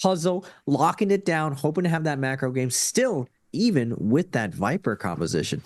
puzzle, locking it down, hoping to have that macro game still, even with that Viper composition.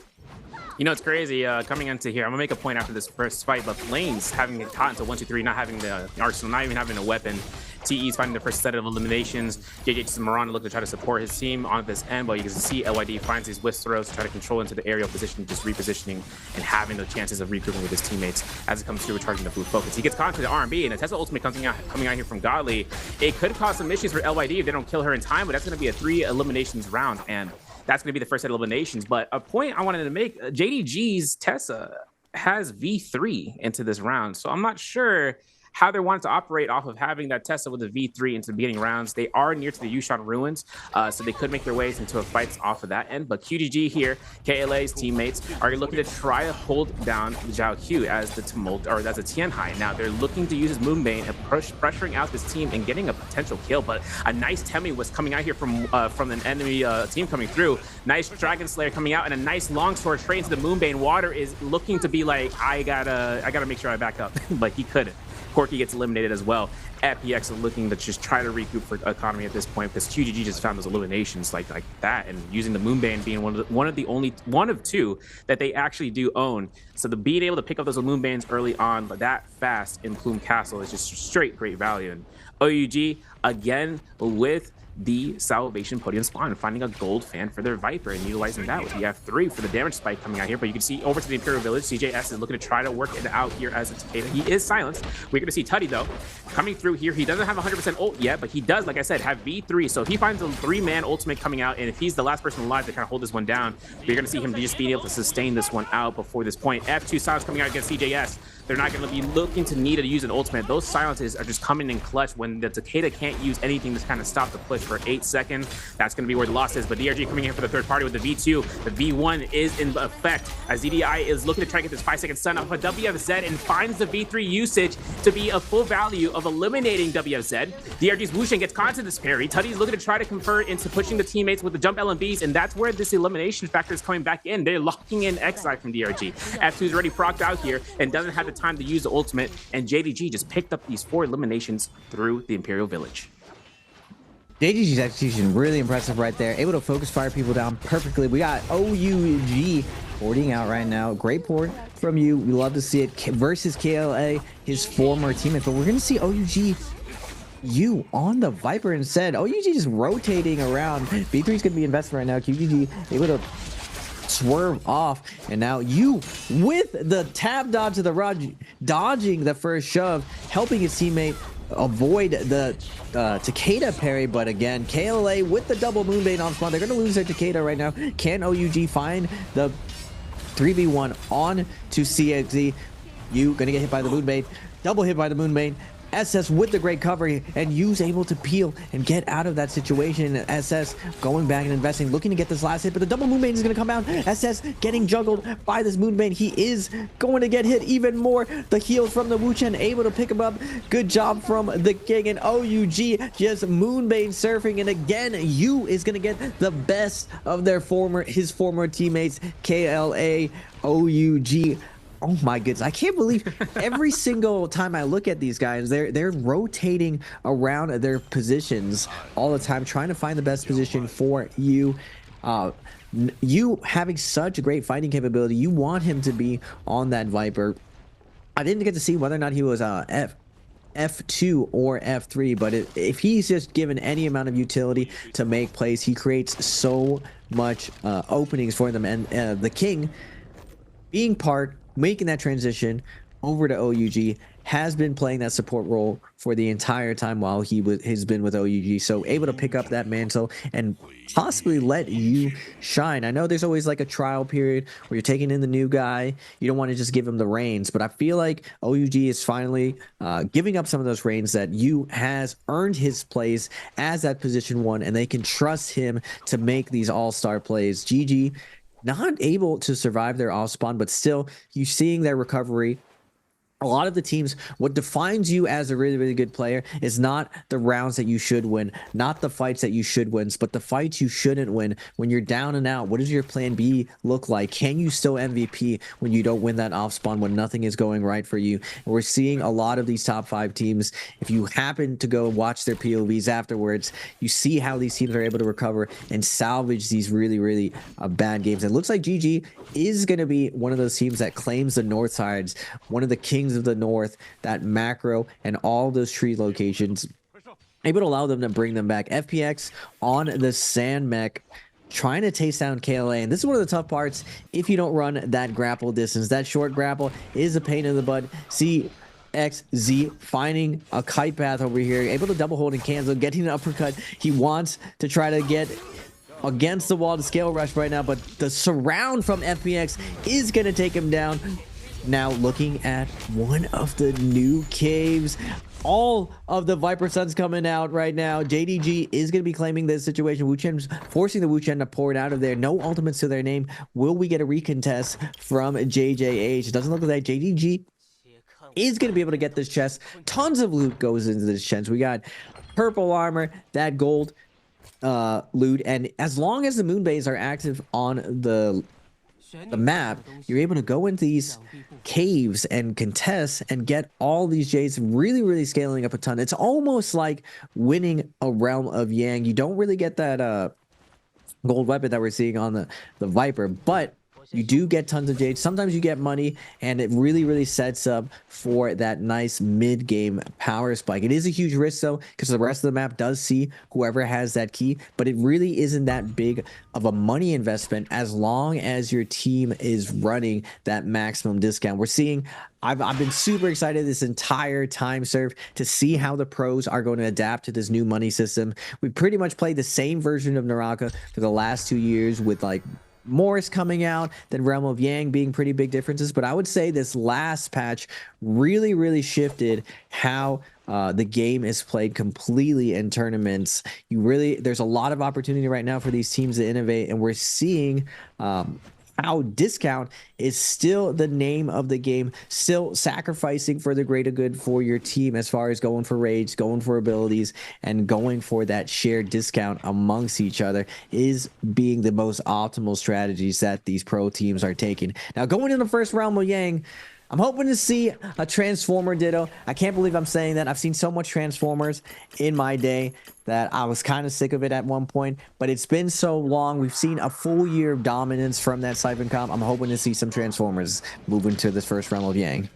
You know, it's crazy coming into here. I'm gonna make a point after this first fight, but lanes having it caught into 1, 2, 3, not having the arsenal, not even having a weapon. TE's finding the first set of eliminations. JJ Moran looking to try to support his team on this end, but you can see LYD finds these whisk throws to try to control into the aerial position, just repositioning and having the chances of regrouping with his teammates as it comes through recharging the blue focus. He gets caught into the R&B, and the Tesla ultimate coming out here from Godly. It could cause some issues for LYD if they don't kill her in time, but that's going to be a 3 eliminations round, and that's going to be the first set of eliminations. But a point I wanted to make, JDG's Tessa has V3 into this round, so I'm not sure how they wanted to operate off of having that Tessa with a V3 into the beginning rounds. They are near to the Yushan ruins, so they could make their ways into a fight off of that end. But QGG here, KLA's teammates, are looking to try to hold down Zhao Q as the tumult, or as a Tianhai. Now they're looking to use his Moonbane and pressuring out this team and getting a potential kill. But a nice Temi was coming out here from an enemy team coming through. Nice Dragon Slayer coming out and a nice longsword straight into the Moonbane. Water is looking to be like, I gotta make sure I back up, but he couldn't. Corky gets eliminated as well. FPX are looking to just try to recoup for economy at this point because QGG just found those eliminations like that, and using the Moonbane being one of 2 that they actually do own. So the being able to pick up those Moonbanes early on that fast in Plume Castle is just straight great value. And OUG again with the Salvation Podium spawn, finding a gold fan for their Viper and utilizing that with the F3 for the damage spike coming out here. But you can see over to the Imperial Village, CJS is looking to try to work it out here as a Takeda. He is silenced. We're going to see Tutty though coming through here. He doesn't have 100% ult yet, but he does, like I said, have V3. So if he finds a 3-man ultimate coming out, and if he's the last person alive to kind of hold this one down, you're going to see him just being able to sustain this one out before this point. F2 silence coming out against CJS. They're not going to be looking to need to use an ultimate. Those silences are just coming in clutch when the Takeda can't use anything to kind of stop the push for 8 seconds. That's going to be where the loss is. But DRG coming in for the third party with the V2. The V1 is in effect as ZDI is looking to try to get this 5-second stun off of WFZ and finds the V3 usage to be a full value of eliminating WFZ. DRG's Wushan gets caught into this parry. Tutty's looking to try to convert into pushing the teammates with the jump LMBs, and that's where this elimination factor is coming back in. They're locking in Xi from DRG. F2's already procced out here and doesn't have the time to use the ultimate, and JDG just picked up these 4 eliminations through the Imperial Village. JDG's execution really impressive right there, able to focus fire people down perfectly. We got OUG porting out right now. Great port from you. We love to see it versus KLA, his former teammates, but we're gonna see OUG on the Viper instead. OUG just rotating around. B3 is gonna be invested right now. QGG able to swerve off, and now you with the tab dodge to the rod, dodging the first shove, helping his teammate avoid the Takeda parry. But again, KLA with the double Moonbane on spawn, they're going to lose their Takeda right now. Can OUG find the 3v1 on to CXZ? You gonna get hit by the Moonbane, double hit by the Moonbane. SS with the great cover, and Yu's able to peel and get out of that situation. SS going back and investing, looking to get this last hit, but the double Moonbane is going to come out. SS getting juggled by this Moonbane. He is going to get hit even more. The heals from the Wuchen able to pick him up. Good job from the King, and OUG just Moonbane surfing, and again Yu is going to get the best of his former teammates. KLA, OUG. Oh my goodness, I can't believe every single time I look at these guys, they're rotating around their positions all the time, trying to find the best position for you. You having such a great fighting capability, you want him to be on that Viper. I didn't get to see whether or not he was F2 or F3, but if he's just given any amount of utility to make plays, he creates so much openings for them. And the King being making that transition over to OUG, has been playing that support role for the entire time while has been with OUG, so able to pick up that mantle and possibly let you shine. I know there's always like a trial period where you're taking in the new guy, you don't want to just give him the reins, but I feel like OUG is finally giving up some of those reins, that you has earned his place as that position 1, and they can trust him to make these all-star plays. GG not able to survive their off spawn, but still you seeing their recovery a lot of the teams, what defines you as a really, really good player is not the rounds that you should win, not the fights that you should win, but the fights you shouldn't win. When you're down and out, what does your plan B look like? Can you still MVP when you don't win that off spawn, when nothing is going right for you? And we're seeing a lot of these top 5 teams. If you happen to go watch their POVs afterwards, you see how these teams are able to recover and salvage these really, really bad games. It looks like GG is going to be one of those teams that claims the north sides, one of the kings of the north, that macro and all those tree locations, able to allow them to bring them back. FPX on the sand mech, trying to taste down KLA, and this is one of the tough parts if you don't run that grapple distance. That short grapple is a pain in the butt. CXZ finding a kite path over here, able to double hold and cancel, getting an uppercut. He wants to try to get against the wall to scale rush right now, but the surround from FPX is going to take him down. Now looking at one of the new caves, all of the Viper Suns coming out right now. JDG is going to be claiming this situation. Wu Chen's forcing the Wu Chen to pour it out of there. No ultimates to their name. Will we get a recontest from JJH? It doesn't look like that. JDG is going to be able to get this chest. Tons of loot goes into this chest. We got purple armor, that gold loot, and as long as the moon bays are active on the map, you're able to go into these caves and contest and get all these jades, really, really scaling up a ton. It's almost like winning a Realm of Yang. You don't really get that gold weapon that we're seeing on the Viper, but you do get tons of jade. Sometimes you get money, and it really, really sets up for that nice mid-game power spike. It is a huge risk, though, because the rest of the map does see whoever has that key, but it really isn't that big of a money investment as long as your team is running that maximum discount. We're seeing... I've been super excited this entire time, Surf, to see how the pros are going to adapt to this new money system. We pretty much played the same version of Naraka for the last 2 years with, like, Morris coming out, then Realm of Yang being pretty big differences. But I would say this last patch really, really shifted how the game is played completely in tournaments. There's a lot of opportunity right now for these teams to innovate, and we're seeing how discount is still the name of the game, still sacrificing for the greater good for your team as far as going for raids, going for abilities, and going for that shared discount amongst each other is being the most optimal strategies that these pro teams are taking. Now, going in the first Realm of Yang, I'm hoping to see a Transformer Ditto. I can't believe I'm saying that. I've seen so much Transformers in my day that I was kind of sick of it at one point, but it's been so long. We've seen a full year of dominance from that Siphon comp. I'm hoping to see some Transformers moving to this first Realm of Yang.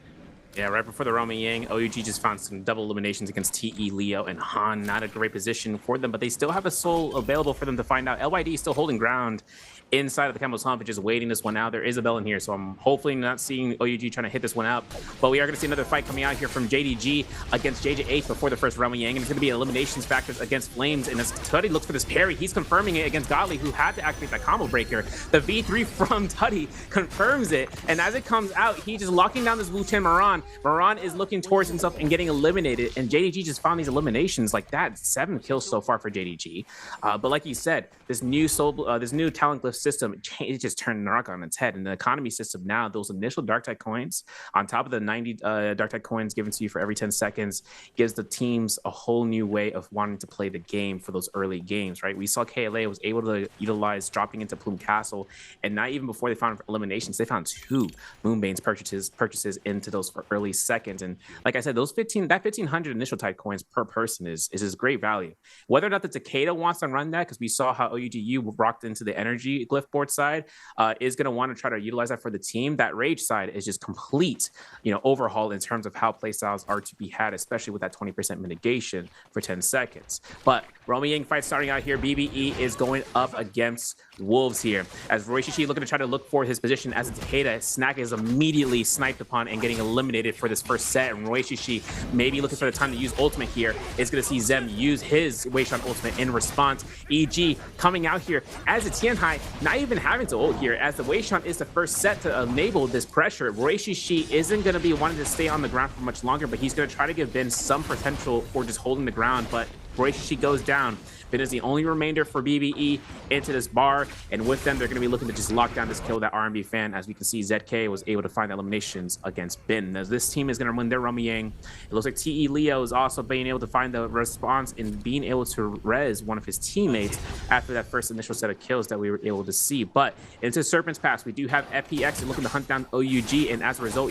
Yeah, right before the Realm of Yang, OUG just found some double eliminations against TE, Leo, and Han. Not a great position for them, but they still have a soul available for them to find out. LYD still holding ground inside of the Camel's Hump and just waiting this one out. There is a bell in here, so I'm hopefully not seeing OUG trying to hit this one out. But we are going to see another fight coming out here from JDG against JJ8 before the first Realm of Yang, and it's going to be eliminations factors against Flames. And as Tuddy looks for this parry, he's confirming it against Godly, who had to activate that combo breaker. The V3 from Tuddy confirms it, and as it comes out, he's just locking down this Wu Chen Maran. Maran is looking towards himself and getting eliminated, and JDG just found these eliminations like that. 7 kills so far for JDG. But like you said, this new talent glyph system, it just turned Naraka on its head. And the economy system now, those initial dark tide coins on top of the 90 dark tide coins given to you for every 10 seconds gives the teams a whole new way of wanting to play the game for those early games, right? We saw KLA was able to utilize dropping into Plume Castle, and not even before they found eliminations, they found 2 Moonbane's purchases into those for early seconds. And like I said, that 1,500 initial tide coins per person is great value. Whether or not the Takeda wants to run that, because we saw how OUGU rocked into the energy glyph board side, is going to want to try to utilize that for the team. That rage side is just complete, overhaul in terms of how playstyles are to be had, especially with that 20% mitigation for 10 seconds. But Realm of Yang fight starting out here. BBE is going up against Wolves here, as Roy Shishi looking to try to look for his position as a Takeda. Snack is immediately sniped upon and getting eliminated for this first set, and Roy Shishi maybe looking for the time to use ultimate here. Is going to see Zem use his Weishan ultimate in response. EG coming out here as a Tianhai, not even having to ult here, as the Weishan is the first set to enable this pressure. Roy Shishi isn't going to be wanting to stay on the ground for much longer, but he's going to try to give Ben some potential for just holding the ground. But She goes down. Ben is the only remainder for BBE into this bar, and with them, they're going to be looking to just lock down this kill, that R&B fan. As we can see, ZK was able to find the eliminations against Ben. As this team is going to win their Rummy Yang, it looks like TE Leo is also being able to find the response and being able to res one of his teammates after that first initial set of kills that we were able to see. But into Serpent's Pass, we do have FPX looking to hunt down OUG, and as a result,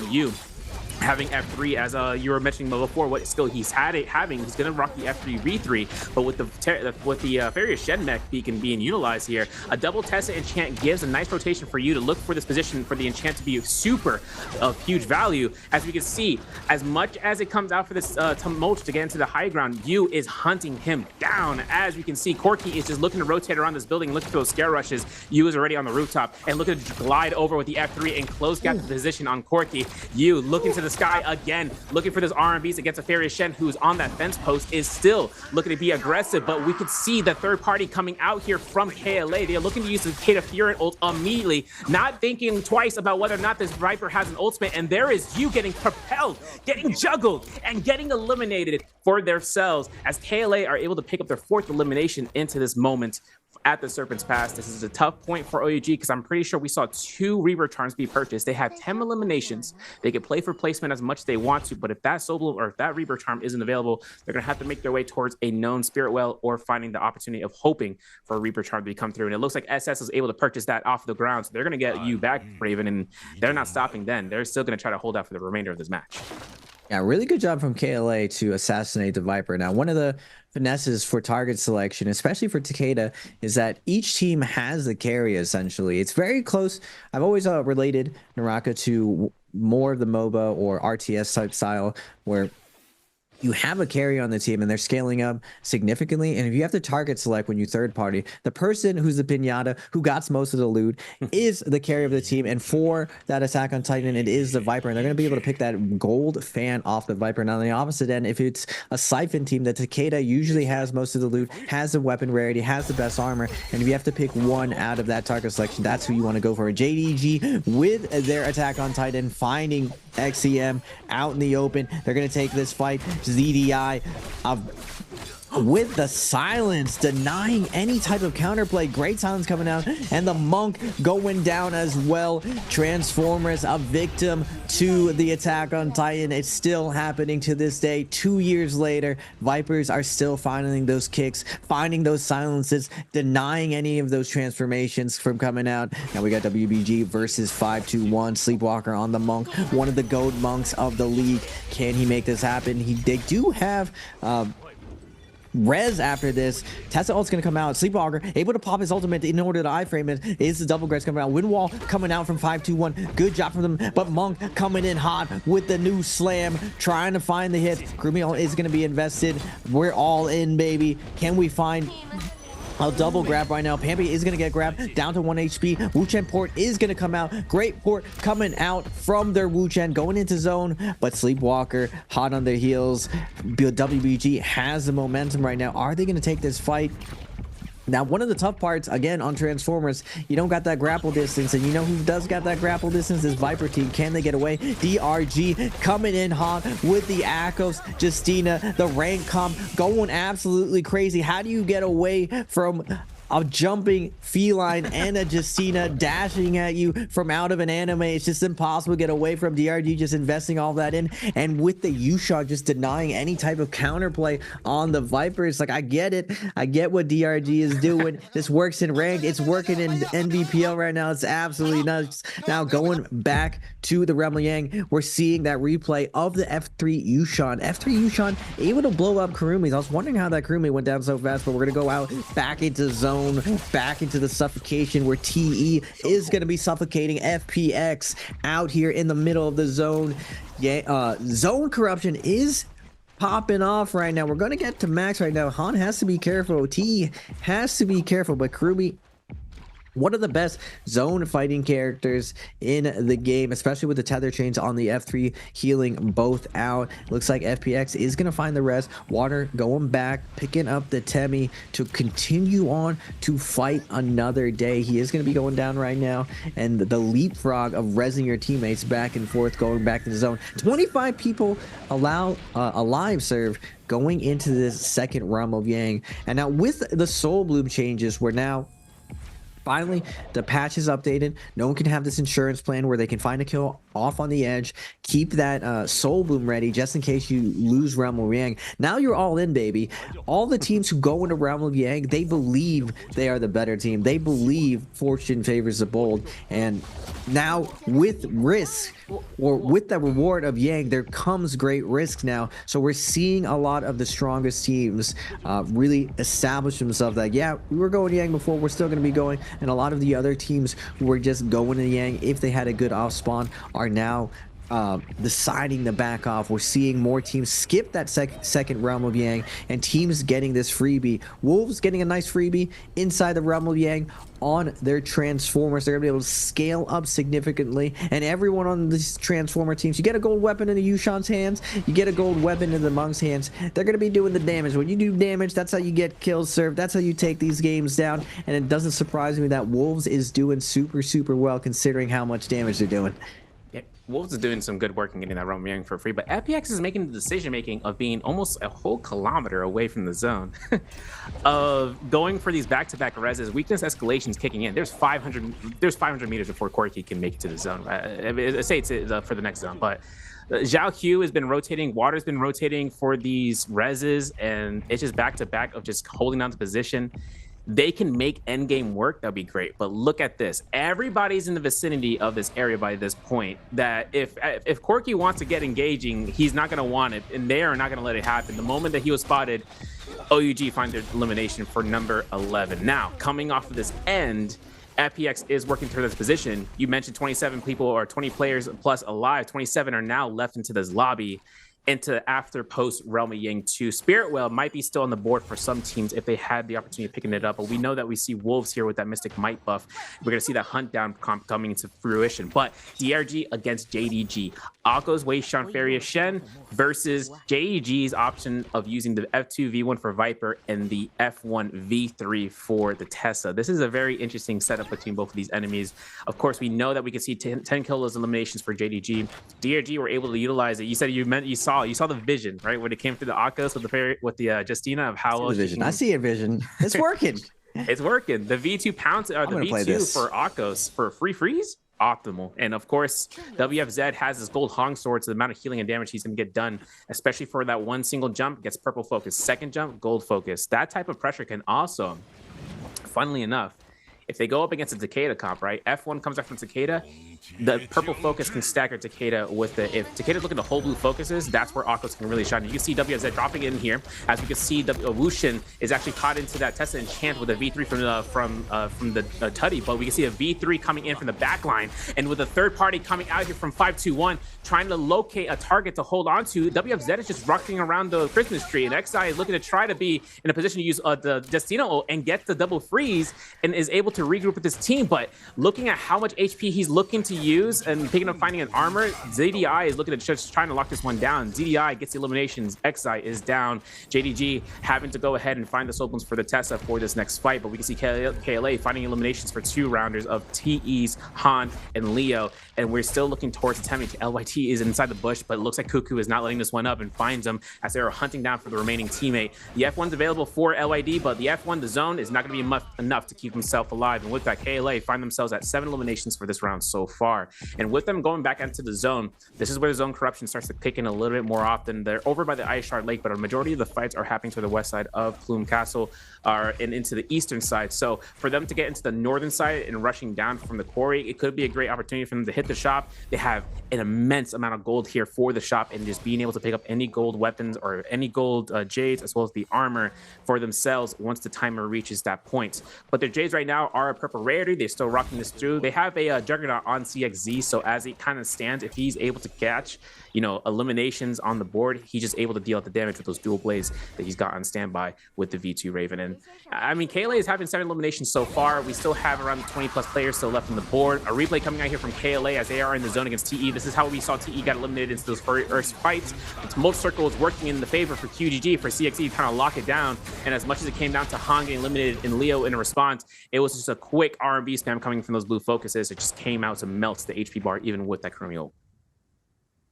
having F3, as you were mentioning before, what skill he's having, he's gonna rock the F3 V3, but with the Furious Shed Mech beacon being utilized here, a double Tessa enchant gives a nice rotation for you to look for this position for the enchant to be super of huge value. As we can see, as much as it comes out for this tumult to get into the high ground, Yu is hunting him down. As we can see, Corky is just looking to rotate around this building, looking for those scare rushes. Yu is already on the rooftop and looking to glide over with the F3 and close gap the position on Corky. Yu looking to the sky again, looking for those R&Bs against a Furious Shen, who's on that fence post, is still looking to be aggressive, but we could see the third party coming out here from KLA. They are looking to use the Kata Fury ult immediately, not thinking twice about whether or not this Viper has an ultimate, and there is you getting propelled, getting juggled, and getting eliminated for themselves, as KLA are able to pick up their 4th elimination into this moment at the Serpent's Pass. This is a tough point for OUG because I'm pretty sure we saw 2 Reaver Charms be purchased. They have 10 eliminations. They can play for placement as much as they want to, but if that solo or if that Reaver Charm isn't available, they're going to have to make their way towards a known Spirit Well or finding the opportunity of hoping for a Reaper Charm to come through. And it looks like SS is able to purchase that off the ground, so they're going to get you back, Raven, and they're not stopping then. They're still going to try to hold out for the remainder of this match. Yeah, really good job from KLA to assassinate the Viper. Now, one of the finesses for target selection, especially for Takeda, is that each team has the carry, essentially. It's very close. I've always related Naraka to more of the MOBA or RTS type style, where you have a carry on the team and they're scaling up significantly. And if you have to target select when you third party, the person who's the pinata, who got most of the loot, is the carry of the team. And for that Attack on Titan, it is the Viper. And they're going to be able to pick that gold fan off the Viper. Now, on the opposite end, if it's a Siphon team, the Takeda usually has most of the loot, has the weapon rarity, has the best armor. And if you have to pick one out of that target selection, that's who you want to go for. JDG with their Attack on Titan, finding XCM out in the open. They're going to take this fight. ZDI with the silence, denying any type of counterplay. Great silence coming out, and the Monk going down as well. Transformers, a victim to the Attack on Titan. It's still happening to this day. 2 years later, Vipers are still finding those kicks, finding those silences, denying any of those transformations from coming out. Now we got WBG versus 5-2-1. Sleepwalker on the Monk, one of the GOAT monks of the league. Can he make this happen? They do have res after this. Tessa ult's gonna come out. Sleepwalker able to pop his ultimate in order to iframe it. Is the double grace coming out? Windwall coming out from 5-2-1. Good job from them, but Monk coming in hot with the new slam, trying to find the hit. Grumio is gonna be invested. We're all in, baby. Can we find a double grab right now? Pampi is going to get grabbed down to 1 HP. Wuchen port is going to come out. Great port coming out from their Wuchen, going into zone, but Sleepwalker hot on their heels. WBG has the momentum right now. Are they going to take this fight? Now, one of the tough parts, again, on Transformers, you don't got that grapple distance, and you know who does got that grapple distance? This Viper team. Can they get away? DRG coming in hot with the Akos. Justina, the rank comp, going absolutely crazy. How do you get away from a jumping feline and a Justina dashing at you from out of an anime? It's just impossible to get away from. DRG just investing all that in, and with the U-Shot just denying any type of counterplay on the Vipers. Like, I get it. I get what DRG is doing. This works in ranked. It's working in NBPL right now. It's absolutely nuts. Now, going back to the Rebel Yang, we're seeing that replay of the F3 U-Shot. F3 U-Shot able to blow up Kurumi. I was wondering how that Kurumi went down so fast, but we're going to go out back into zone, back into the suffocation, where TE is going to be suffocating FPX out here in the middle of the zone. Yeah, zone corruption is popping off right now. We're going to get to max right now. Han has to be careful. TE has to be careful, but Kurumi one of the best zone fighting characters in the game, especially with the tether chains on the F3 healing both out. Looks like FPX is going to find the rest. Water going back, picking up the Temi to continue on to fight another day. He is going to be going down right now, and the leapfrog of rezzing your teammates back and forth, going back to the zone. 25 people alive serve going into this second realm of Yang. And now with the Soul Bloom changes, we're now finally, the patch is updated. No one can have this insurance plan where they can find a kill off on the edge, keep that Soul Bloom ready just in case you lose Realm of Yang. Now you're all in, baby. All the teams who go into Realm of Yang, they believe they are the better team. They believe fortune favors the bold. And now with risk, or with the reward of Yang, there comes great risk now. So we're seeing a lot of the strongest teams really establish themselves that, yeah, we were going Yang before, we're still going to be going. And a lot of the other teams who were just going to Yang, if they had a good off spawn, are now deciding to back off. We're seeing more teams skip that second Realm of Yang, and teams getting this freebie. Wolves getting a nice freebie inside the Realm of Yang on their Transformers. They're gonna be able to scale up significantly, and everyone on these Transformer teams, you get a gold weapon in the Yushan's hands, you get a gold weapon in the Monk's hands, they're gonna be doing the damage. When you do damage, that's how you get kills served, that's how you take these games down. And it doesn't surprise me that Wolves is doing super well considering how much damage they're doing. Wolves is doing some good work in getting that Realm of Yang for free, but FPX is making the decision making of being almost a whole kilometer away from the zone, of going for these back-to-back reses. Weakness escalations kicking in. There's 500 meters before Corki can make it to the zone. I say it's for the next zone, but Zhao Q has been rotating, Water's been rotating for these reses, and it's just back-to-back of just holding on to position. They can make endgame work, that'd be great. But look at this. Everybody's in the vicinity of this area by this point, that if Corki wants to get engaging, he's not going to want it, and they are not going to let it happen. The moment that he was spotted, OUG find their elimination for number 11. Now, coming off of this end, FPX is working through this position. You mentioned 27 people or 20 players plus alive. 27 are now left into this lobby, into after post Realm of Yang 2. Spirit Well might be still on the board for some teams if they had the opportunity of picking it up, but we know that we see Wolves here with that Mystic Might buff. We're going to see that hunt down comp coming into fruition. But DRG against JDG. Akko's Wei Shan Feria Shen versus JDG's option of using the F2 V1 for Viper and the F1 V3 for the Tessa. This is a very interesting setup between both of these enemies. Of course, we know that we can see 10 kill eliminations for JDG. DRG were able to utilize it. You said you saw the vision, right, when it came through the Akos with the Justina of how well vision. I see a vision. It's working. It's working. The V2 pounce or the V2 for Akos for free freeze, optimal. And of course, WFZ has his gold Hong sword, so the amount of healing and damage he's gonna get done, especially for that one single jump, gets purple focus. Second jump, gold focus. That type of pressure can also, funnily enough, if they go up against a Takeda comp, right? F1 comes up from Takeda, the purple focus can stagger Takeda with the, if Takeda's looking to hold blue focuses, that's where Akos can really shine. You can see WFZ dropping in here. As we can see, Wushin is actually caught into that Tessa enchant with a V3 from the Tutty, but we can see a V3 coming in from the back line, and with a third party coming out here from 521, trying to locate a target to hold on to. WFZ is just rocking around the Christmas tree, and XI is looking to try to be in a position to use the Destino ult and get the double freeze, and is able to regroup with his team. But looking at how much HP he's looking to use and picking up finding an armor, ZDI is looking at just trying to lock this one down. ZDI gets the eliminations. XI is down. JDG having to go ahead and find the soul bones for the Tessa for this next fight, but we can see KLA finding eliminations for 2 rounders of TEs, Han, and Leo, and we're still looking towards Temi. LYT is inside the bush, but it looks like Cuckoo is not letting this one up and finds him as they are hunting down for the remaining teammate. The F1's available for LYD, but the F1, the zone, is not going to be enough to keep himself alive, and with that, KLA find themselves at 7 eliminations for this round so far. And with them going back into the zone, this is where the zone corruption starts to kick in a little bit more often. They're over by the Ice Shard Lake, but a majority of the fights are happening to the west side of Plume Castle and into the eastern side. So for them to get into the northern side and rushing down from the quarry, it could be a great opportunity for them to hit the shop. They have an immense amount of gold here for the shop, and just being able to pick up any gold weapons or any gold jades, as well as the armor for themselves once the timer reaches that point. But their jades right now are a purple rarity. They're still rocking this through. They have a Juggernaut on CXZ, so as it kind of stands, if he's able to catch, you know, eliminations on the board, he's just able to deal out the damage with those dual blades that he's got on standby with the V2 Raven. And I mean, KLA is having 7 eliminations so far. We still have around 20+ players still left on the board. A replay coming out here from KLA as they are in the zone against TE. This is how we saw TE got eliminated into those first fights. Its Smoke Circle is working in the favor for QGG, for CXE trying to lock it down. And as much as it came down to Han getting eliminated and Leo in a response, it was just a quick R&B spam coming from those blue focuses. It just came out to melt the HP bar even with that Kurumi ult.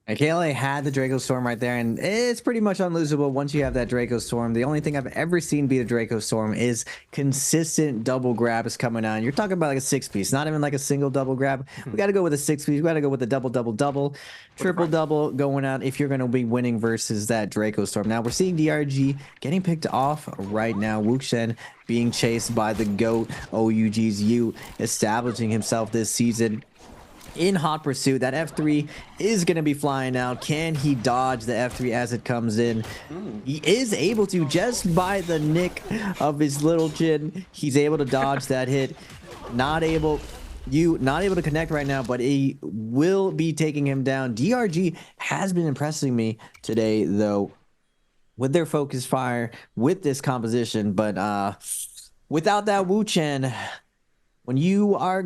And KLA had the Draco Storm right there, and it's pretty much unlosable once you have that Draco Storm. The only thing I've ever seen beat a Draco Storm is consistent double grabs coming on. You're talking about like a 6-piece, not even like a single double grab. We got to go with a 6-piece. We got to go with a double, triple-double going out if you're going to be winning versus that Draco Storm. Now, we're seeing DRG getting picked off right now. Wuxian being chased by the GOAT, OUG's U, establishing himself this season in hot pursuit. That F3 is going to be flying out. Can he dodge the F3 as it comes in? He is able to, just by the nick of his little chin. He's able to dodge that hit. Not able to connect right now, but he will be taking him down. DRG has been impressing me today, though, with their focus fire, with this composition. But without that Wuchen, when you are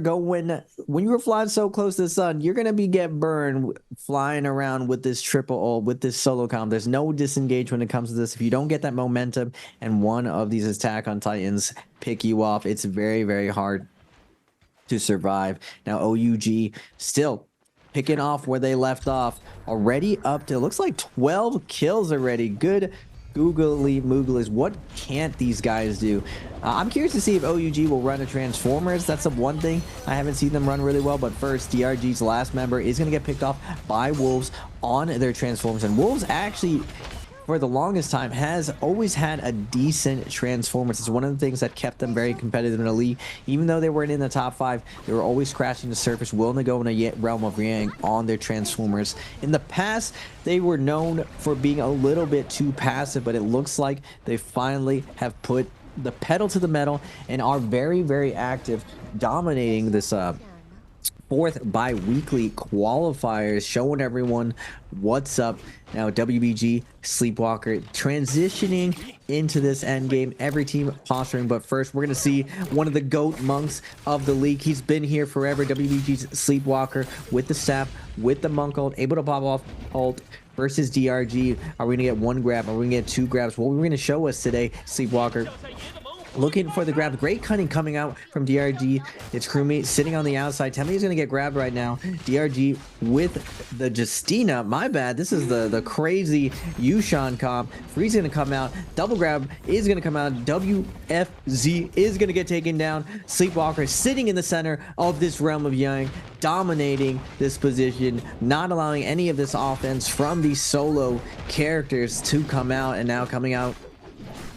flying so close to the sun, you're gonna get burned flying around with this triple ult, with this solo comp. There's no disengage when it comes to this. If you don't get that momentum and one of these Attack on Titans pick you off, it's very, very hard to survive. Now OUG still picking off where they left off, already up to, looks like 12 kills already. Good googly mooglies. What can't these guys do? I'm curious to see if OUG will run a Transformers. That's the one thing I haven't seen them run really well. But first, DRG's last member is going to get picked off by Wolves on their Transformers. And Wolves actually, for the longest time, has always had a decent Transformers. It's one of the things that kept them very competitive in the league. Even though they weren't in the top 5, they were always crashing the surface, willing to go in a realm of Yang on their Transformers. In the past, they were known for being a little bit too passive, but it looks like they finally have put the pedal to the metal and are very, very active, dominating this 4th bi-weekly qualifiers, showing everyone what's up. Now WBG Sleepwalker transitioning into this end game, every team posturing. But first, we're gonna see one of the GOAT monks of the league. He's been here forever. WBG's Sleepwalker with the staff, with the monk ult, able to pop off ult versus DRG. Are we gonna get 1 grab? Are we gonna get 2 grabs? What we're gonna show us today, Sleepwalker looking for the grab. Great cutting coming out from DRG. It's Kurumi sitting on the outside. Tell me he's going to get grabbed right now. DRG with the Justina. My bad. This is the crazy Yushan comp. Free's going to come out. Double grab is going to come out. WFZ is going to get taken down. Sleepwalker sitting in the center of this realm of Yang, dominating this position, not allowing any of this offense from these solo characters to come out. And now coming out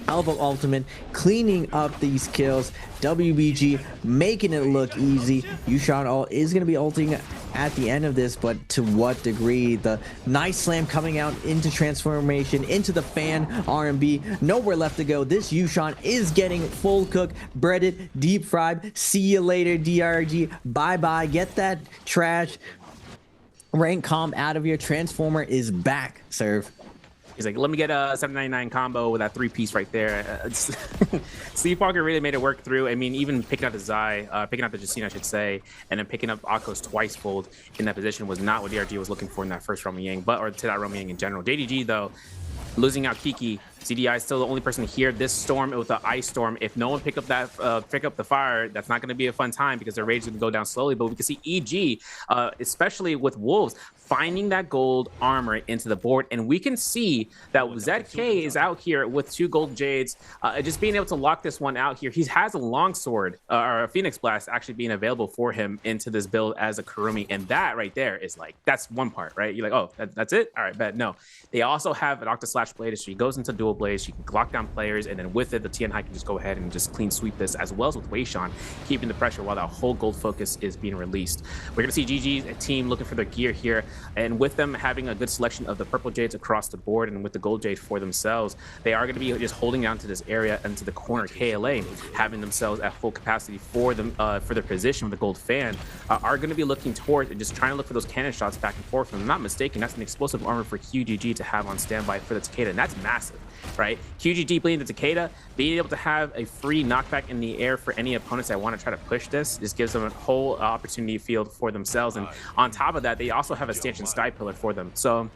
Alpha Ultimate, cleaning up these kills. WBG making it look easy. Yushan ult is going to be ulting at the end of this, but to what degree? The nice slam coming out into transformation, into the fan R&B. Nowhere left to go. This Yushan is getting full cook, breaded, deep fried. See you later, DRG. Bye-bye. Get that trash rank comp out of your Transformer is back, Serve. He's like, let me get a 799 combo with that 3-piece right there. Sleepwalker really made it work through. I mean, even picking up the Zai, picking up the Justina, I should say, and then picking up Akko's twice-fold in that position was not what DRG was looking for in that first Roman Yang, or to that Roman Yang in general. JDG, though, losing out Kiki. CDI is still the only person here. This storm with the ice storm, if no one pick up the fire, that's not going to be a fun time because their rage is going to go down slowly. But we can see EG, especially with Wolves, finding that gold armor into the board, and we can see that ZK is out here with 2 gold jades, just being able to lock this one out here. He has a longsword or a Phoenix Blast actually being available for him into this build as a Kurumi, and that right there is like, that's one part, right? You're like, oh, that's it? All right, bet. No, they also have an Octa Blade, so he goes into dual blades, she can lock down players, and then with it, the Tian Hai can just go ahead and just clean sweep this, as well as with Wei Shan keeping the pressure while that whole gold focus is being released. We're gonna see GG's team looking for their gear here, and with them having a good selection of the purple jades across the board and with the gold jade for themselves, they are going to be just holding down to this area and to the corner. KLA having themselves at full capacity for them for their position with the gold fan are going to be looking towards and just trying to look for those cannon shots back and forth. If I'm not mistaken, that's an explosive armor for QGG to have on standby for the Takeda, and that's massive. right? QGG bleeding to Takeda, being able to have a free knockback in the air for any opponents that want to try to push this just gives them a whole opportunity field for themselves. And on top of that, they also have a stanchion sky pillar for them. So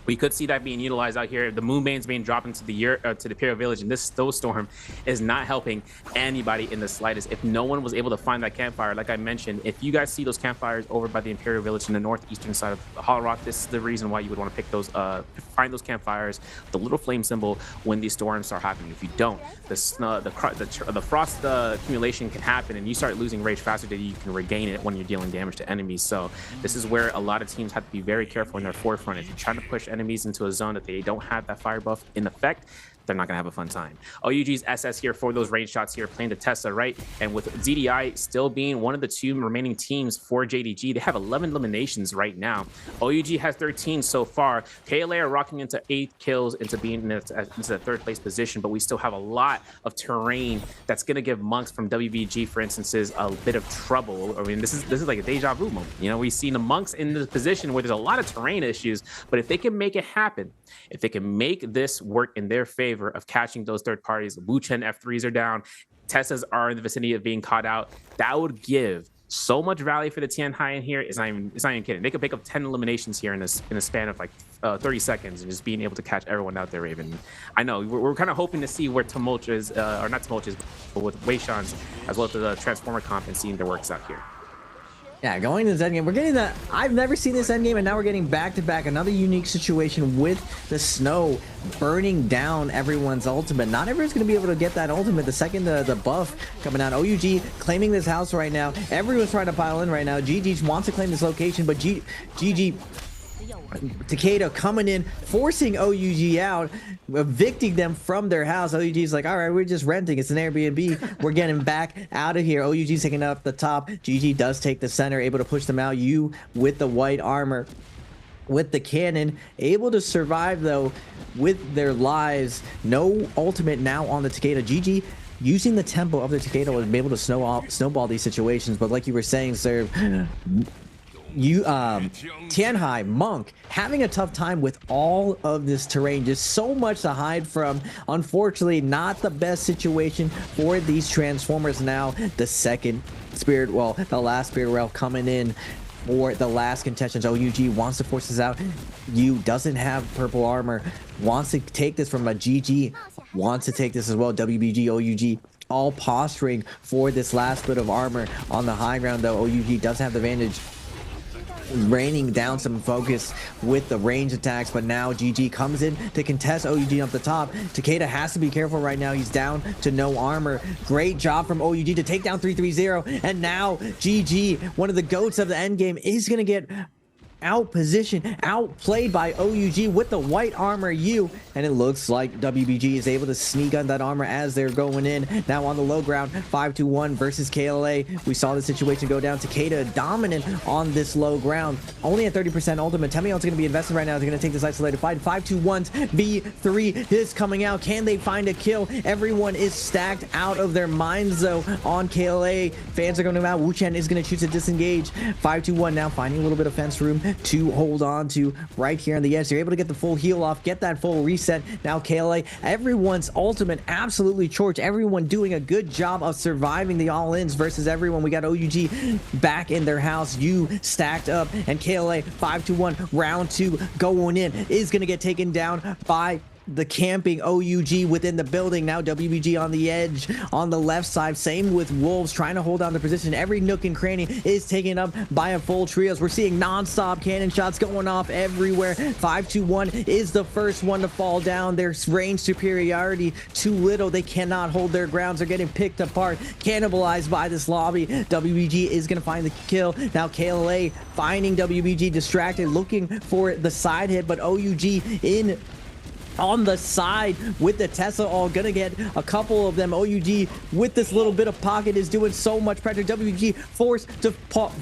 we could see that being utilized out here. The Moonbane's being dropped into the Imperial Village, and this snowstorm is not helping anybody in the slightest. If no one was able to find that campfire, like I mentioned, if you guys see those campfires over by the Imperial Village in the northeastern side of Hollow Rock, this is the reason why you would want to pick those, find those campfires, the little flame symbol when these storms start happening. If you don't, the frost accumulation can happen, and you start losing rage faster than you can regain it when you're dealing damage to enemies. So this is where a lot of teams have to be very careful in their forefront. If you're trying to push enemies into a zone that they don't have that fire buff in effect, they're not gonna have a fun time. OUG's SS here for those range shots here, playing the Tessa, right? And with ZDI still being one of the 2 remaining teams for JDG, they have 11 eliminations right now. OUG has 13 so far. KLA are rocking into 8 kills into being into the 3rd place position, but we still have a lot of terrain that's gonna give Monks from WBG, for instance, a bit of trouble. I mean, this is like a deja vu moment. You know, we've seen the Monks in this position where there's a lot of terrain issues, but if they can make it happen, if they can make this work in their favor of catching those third parties, Wuchen F3s are down, Tessas are in the vicinity of being caught out, that would give so much value for the Tianhai in here. It's not even kidding. They could pick up 10 eliminations here in a span of like 30 seconds and just being able to catch everyone out there, Raven. I know we're kind of hoping to see where Tumultuous, or not Tumultuous, but with Weishan's as well as the Transformer comp and seeing their works out here. Yeah, going to this endgame, we're getting that. I've never seen this endgame, and now we're getting back-to-back another unique situation with the snow burning down everyone's ultimate. Not everyone's going to be able to get that ultimate the second the buff coming out. OUG claiming this house right now. Everyone's trying to pile in right now. GG wants to claim this location, but GG Takeda coming in, forcing OUG out, evicting them from their house. OUG's like, all right, we're just renting. It's an Airbnb. We're getting back out of here. OUG's taking up the top. GG does take the center, able to push them out. You with the white armor, with the cannon, able to survive though with their lives. No ultimate now on the Takeda. GG using the tempo of the Takeda was able to snowball these situations. But like you were saying, sir, Tianhai, Monk having a tough time with all of this terrain, just so much to hide from. Unfortunately, not the best situation for these Transformers. Now the second spirit, well, the last spirit rail coming in for the last contestants. OUG wants to force this out. You doesn't have purple armor, wants to take this from a GG, wants to take this as well. WBG, OUG all posturing for this last bit of armor on the high ground, though. OUG does have the advantage, raining down some focus with the range attacks, but now GG comes in to contest OUG up the top. Takeda has to be careful right now. He's down to no armor. Great job from OUG to take down 330, and now GG, one of the goats of the end game, is gonna get outpositioned, outplayed by OUG with the white armor U, and it looks like WBG is able to sneak on that armor as they're going in. Now on the low ground, 5-1 versus KLA. We saw the situation go down. Takeda dominant on this low ground, only at 30% ultimate. Temion's going to be invested right now. They're going to take this isolated fight. 5-2-1's V3 is coming out. Can they find a kill? Everyone is stacked out of their minds though on KLA. Fans are going to come out. Wuchen is going to choose to disengage. 5-2-1 now finding a little bit of fence room to hold on to right here on the edge. They're able to get the full heal off, get that full reset. Now KLA, everyone's ultimate absolutely torched. Everyone doing a good job of surviving the all-ins versus everyone. We got OUG back in their house. You stacked up, and KLA 5-1 round 2 going in is going to get taken down by the camping OUG within the building. Now WBG on the edge on the left side. Same with Wolves trying to hold down the position. Every nook and cranny is taken up by a full trios. We're seeing non-stop cannon shots going off everywhere. 5-1 is the first one to fall down. There's range superiority too little. They cannot hold their grounds. They're getting picked apart, cannibalized by this lobby. WBG is going to find the kill. Now KLA finding WBG distracted, looking for the side hit, but OUG in on the side with the Tesla, all gonna get a couple of them. OUG with this little bit of pocket is doing so much pressure. WG forced to pop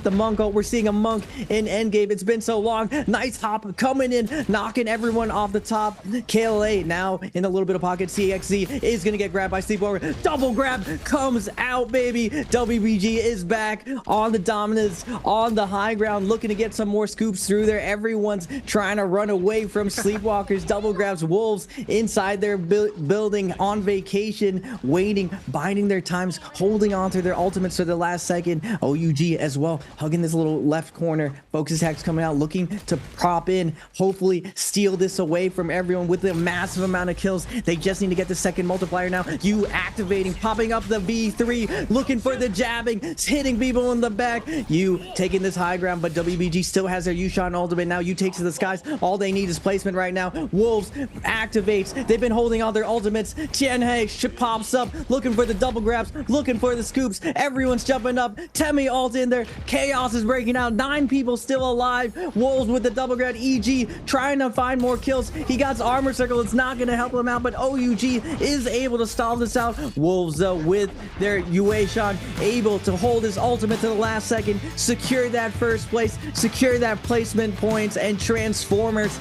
the Monk. We're seeing a Monk in endgame. It's been so long. Nice hop coming in, knocking everyone off the top. KLA now in a little bit of pocket. CXZ is gonna get grabbed by Sleepwalker. Double grab comes out, baby. WBG is back on the dominance on the high ground, looking to get some more scoops through there. Everyone's trying to run away from Sleepwalkers. Double grab grabs. Wolves inside their building on vacation, waiting, biding their times, holding on to their ultimates to the last second. OUG as well, hugging this little left corner. Focus attacks coming out, looking to prop in, hopefully steal this away from everyone with a massive amount of kills. They just need to get the second multiplier now. You activating, popping up the V3, looking for the jabbing, hitting people in the back. You taking this high ground, but WBG still has their Yushan ultimate. Now you take to the skies. All they need is placement right now. Wolves activates. They've been holding all their ultimates. Tianhe pops up, looking for the double grabs, looking for the scoops. Everyone's jumping up. Temi ult in there. Chaos is breaking out. 9 people still alive. Wolves with the double grab. EG trying to find more kills. He got his armor circle. It's not going to help him out, but OUG is able to stall this out. Wolves though with their Yueshan able to hold his ultimate to the last second, secure that first place, secure that placement points, and Transformers